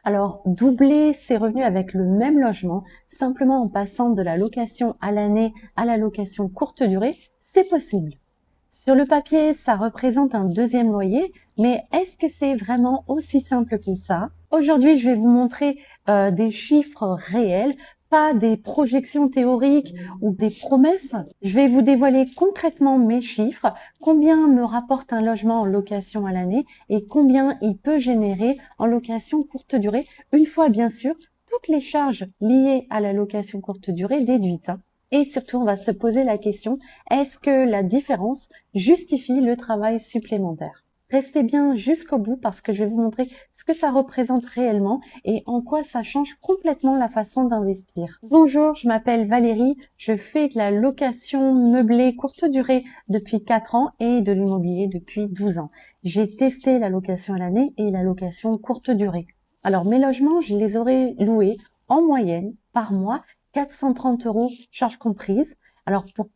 Alors, doubler ses revenus avec le même logement, simplement en passant de la location à l'année à la location courte durée, c'est possible. Sur le papier, ça représente un deuxième loyer, mais est-ce que c'est vraiment aussi simple que ça? Aujourd'hui, je vais vous montrer des chiffres réels, pas des projections théoriques ou des promesses. Je vais vous dévoiler concrètement mes chiffres, combien me rapporte un logement en location à l'année et combien il peut générer en location courte durée, une fois bien sûr toutes les charges liées à la location courte durée déduites. Et surtout, on va se poser la question, est-ce que la différence justifie le travail supplémentaire? Restez bien jusqu'au bout parce que je vais vous montrer ce que ça représente réellement et en quoi ça change complètement la façon d'investir. Bonjour, je m'appelle Valérie, je fais de la location meublée courte durée depuis 4 ans et de l'immobilier depuis 12 ans. J'ai testé la location à l'année et la location courte durée. Alors mes logements, je les aurais loués en moyenne par mois 430 € charges comprises. Alors pour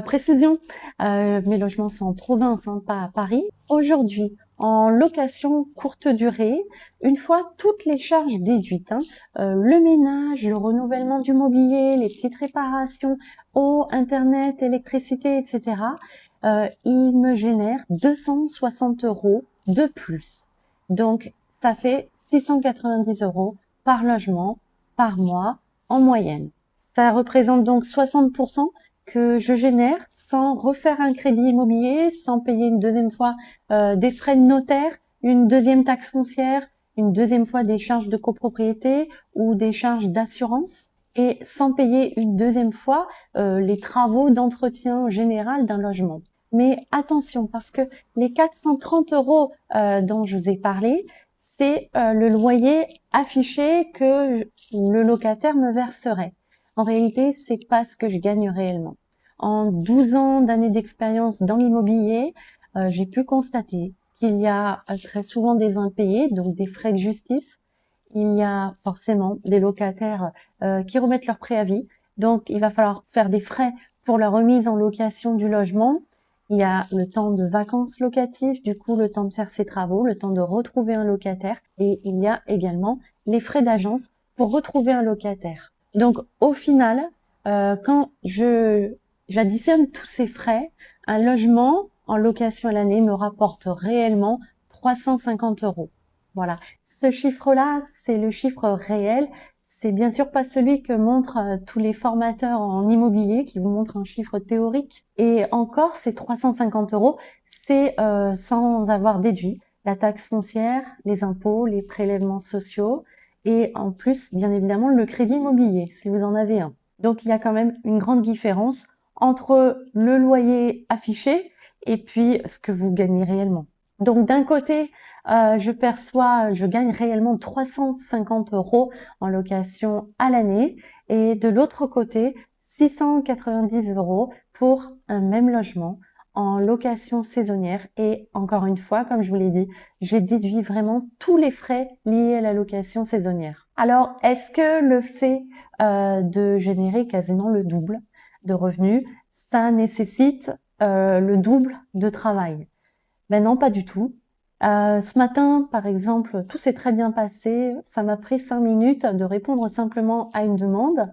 précision, mes logements sont en province, hein, pas à Paris. Aujourd'hui, en location courte durée, une fois toutes les charges déduites, le ménage, le renouvellement du mobilier, les petites réparations, eau, internet, électricité, etc., il me génère 260 € de plus. Donc, ça fait 690 € par logement, par mois, en moyenne. Ça représente donc 60% que je génère sans refaire un crédit immobilier, sans payer une deuxième fois des frais de notaire, une deuxième taxe foncière, une deuxième fois des charges de copropriété ou des charges d'assurance et sans payer une deuxième fois les travaux d'entretien général d'un logement. Mais attention, parce que les 430 € dont je vous ai parlé, c'est le loyer affiché que le locataire me verserait. En réalité, c'est pas ce que je gagne réellement. En 12 ans d'années d'expérience dans l'immobilier, j'ai pu constater qu'il y a très souvent des impayés, donc des frais de justice. Il y a forcément des locataires qui remettent leur préavis. Donc, il va falloir faire des frais pour la remise en location du logement. Il y a le temps de vacances locatives, du coup le temps de faire ses travaux, le temps de retrouver un locataire et il y a également les frais d'agence pour retrouver un locataire. Donc au final, quand j'additionne tous ces frais, un logement en location à l'année me rapporte réellement 350 €. Voilà, ce chiffre-là, c'est le chiffre réel. C'est bien sûr pas celui que montrent tous les formateurs en immobilier qui vous montrent un chiffre théorique. Et encore, ces 350 €, c'est sans avoir déduit la taxe foncière, les impôts, les prélèvements sociaux et en plus, bien évidemment, le crédit immobilier, si vous en avez un. Donc, il y a quand même une grande différence entre le loyer affiché et puis ce que vous gagnez réellement. Donc, d'un côté, je gagne réellement 350 € en location à l'année et de l'autre côté, 690 € pour un même logement en location saisonnière. Et encore une fois, comme je vous l'ai dit, j'ai déduit vraiment tous les frais liés à la location saisonnière. Alors, est-ce que le fait de générer quasiment le double de revenus, ça nécessite le double de travail? Ben non, pas du tout. Ce matin, par exemple, tout s'est très bien passé. Ça m'a pris 5 minutes de répondre simplement à une demande.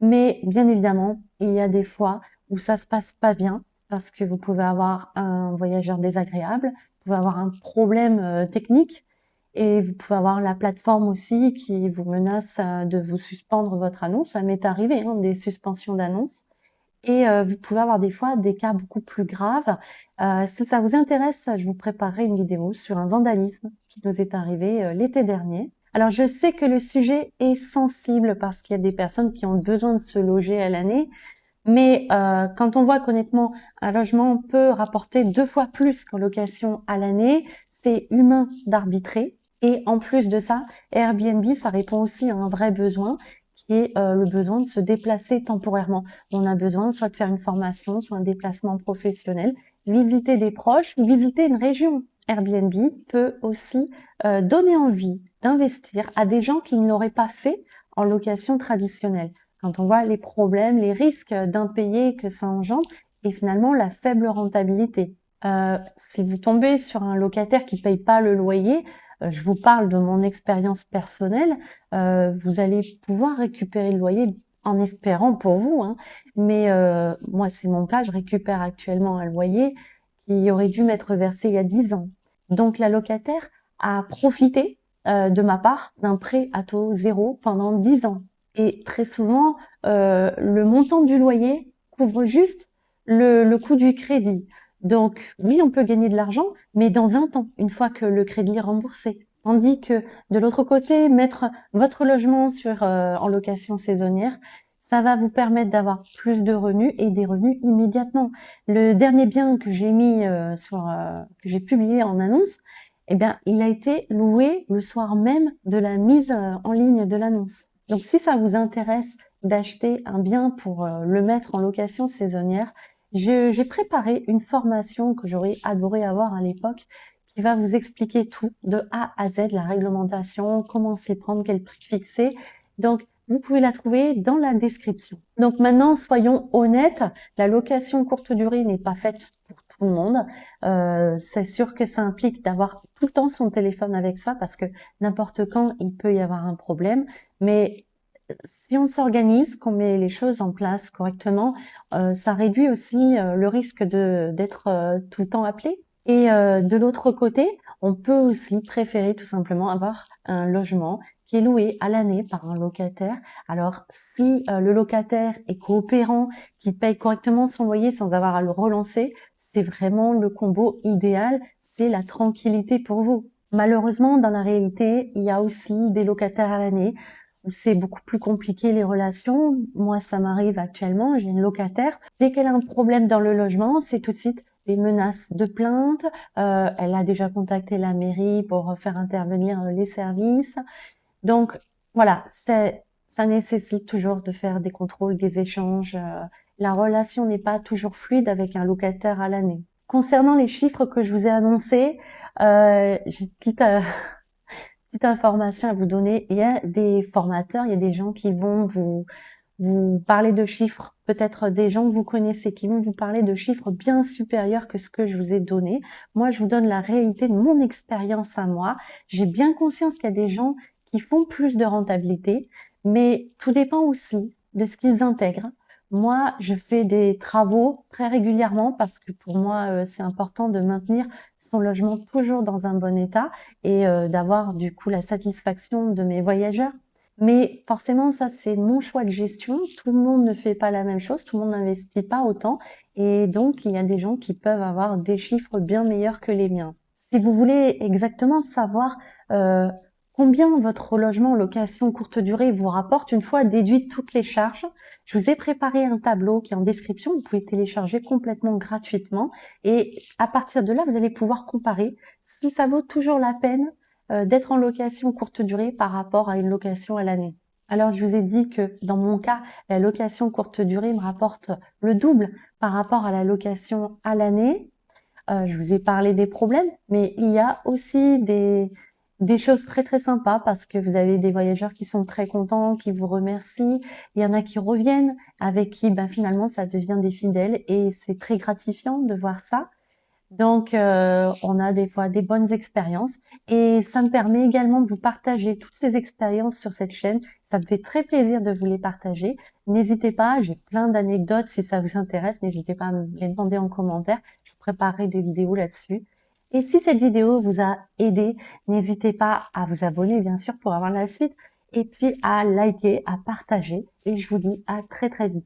Mais bien évidemment, il y a des fois où ça se passe pas bien parce que vous pouvez avoir un voyageur désagréable, vous pouvez avoir un problème technique et vous pouvez avoir la plateforme aussi qui vous menace de vous suspendre votre annonce. Ça m'est arrivé, hein, des suspensions d'annonces. Et vous pouvez avoir des fois des cas beaucoup plus graves. Si ça vous intéresse, je vous préparerai une vidéo sur un vandalisme qui nous est arrivé l'été dernier. Alors je sais que le sujet est sensible parce qu'il y a des personnes qui ont besoin de se loger à l'année, mais quand on voit qu'honnêtement un logement peut rapporter 2 fois plus qu'en location à l'année, c'est humain d'arbitrer. Et en plus de ça, Airbnb, ça répond aussi à un vrai besoin qui est le besoin de se déplacer temporairement. On a besoin soit de faire une formation, soit un déplacement professionnel, visiter des proches, visiter une région. Airbnb peut aussi donner envie d'investir à des gens qui ne l'auraient pas fait en location traditionnelle. Quand on voit les problèmes, les risques d'impayés que ça engendre et finalement la faible rentabilité. Si vous tombez sur un locataire qui paye pas le loyer, je vous parle de mon expérience personnelle, vous allez pouvoir récupérer le loyer en espérant pour vous, hein. Mais moi, c'est mon cas, je récupère actuellement un loyer qui aurait dû m'être versé il y a 10 ans. Donc la locataire a profité de ma part d'un prêt à taux zéro pendant 10 ans. Et très souvent, le montant du loyer couvre juste le coût du crédit. Donc oui, on peut gagner de l'argent, mais dans 20 ans, une fois que le crédit est remboursé. Tandis que de l'autre côté, mettre votre logement en location saisonnière, ça va vous permettre d'avoir plus de revenus et des revenus immédiatement. Le dernier bien que j'ai mis que j'ai publié en annonce, eh bien, il a été loué le soir même de la mise en ligne de l'annonce. Donc, si ça vous intéresse d'acheter un bien pour le mettre en location saisonnière, j'ai préparé une formation que j'aurais adoré avoir à l'époque qui va vous expliquer tout de A à Z, la réglementation, comment s'y prendre, quel prix fixer. Donc, vous pouvez la trouver dans la description. Donc maintenant, soyons honnêtes, la location courte durée n'est pas faite pour tout le monde. C'est sûr que ça implique d'avoir tout le temps son téléphone avec soi parce que n'importe quand, il peut y avoir un problème. Mais si on s'organise, qu'on met les choses en place correctement, ça réduit aussi le risque d'être tout le temps appelé. Et de l'autre côté, on peut aussi préférer tout simplement avoir un logement qui est loué à l'année par un locataire. Alors, si le locataire est coopérant, qui paye correctement son loyer sans avoir à le relancer, c'est vraiment le combo idéal, c'est la tranquillité pour vous. Malheureusement, dans la réalité, il y a aussi des locataires à l'année où c'est beaucoup plus compliqué les relations. Moi, ça m'arrive actuellement, j'ai une locataire. Dès qu'elle a un problème dans le logement, c'est tout de suite des menaces de plainte. Elle a déjà contacté la mairie pour faire intervenir les services. Donc voilà, ça nécessite toujours de faire des contrôles, des échanges. La relation n'est pas toujours fluide avec un locataire à l'année. Concernant les chiffres que je vous ai annoncés, j'ai une petite information à vous donner. Il y a des formateurs, il y a des gens qui vont vous parler de chiffres, peut-être des gens que vous connaissez qui vont vous parler de chiffres bien supérieurs que ce que je vous ai donné. Moi, je vous donne la réalité de mon expérience à moi. J'ai bien conscience qu'il y a des gens qui font plus de rentabilité, mais tout dépend aussi de ce qu'ils intègrent. Moi, je fais des travaux très régulièrement parce que pour moi, c'est important de maintenir son logement toujours dans un bon état et d'avoir du coup la satisfaction de mes voyageurs. Mais forcément, ça, c'est mon choix de gestion. Tout le monde ne fait pas la même chose, tout le monde n'investit pas autant. Et donc, il y a des gens qui peuvent avoir des chiffres bien meilleurs que les miens. Si vous voulez exactement savoir combien votre logement en location courte durée vous rapporte une fois déduites toutes les charges, je vous ai préparé un tableau qui est en description. Vous pouvez télécharger complètement gratuitement. Et à partir de là, vous allez pouvoir comparer si ça vaut toujours la peine d'être en location courte durée par rapport à une location à l'année. Alors, je vous ai dit que dans mon cas, la location courte durée me rapporte le double par rapport à la location à l'année. Je vous ai parlé des problèmes, mais il y a aussi des choses très très sympas parce que vous avez des voyageurs qui sont très contents, qui vous remercient. Il y en a qui reviennent, avec qui finalement ça devient des fidèles et c'est très gratifiant de voir ça. Donc, on a des fois des bonnes expériences et ça me permet également de vous partager toutes ces expériences sur cette chaîne. Ça me fait très plaisir de vous les partager. N'hésitez pas, j'ai plein d'anecdotes si ça vous intéresse. N'hésitez pas à me les demander en commentaire. Je vous préparerai des vidéos là-dessus. Et si cette vidéo vous a aidé, n'hésitez pas à vous abonner, bien sûr, pour avoir la suite. Et puis à liker, à partager. Et je vous dis à très très vite.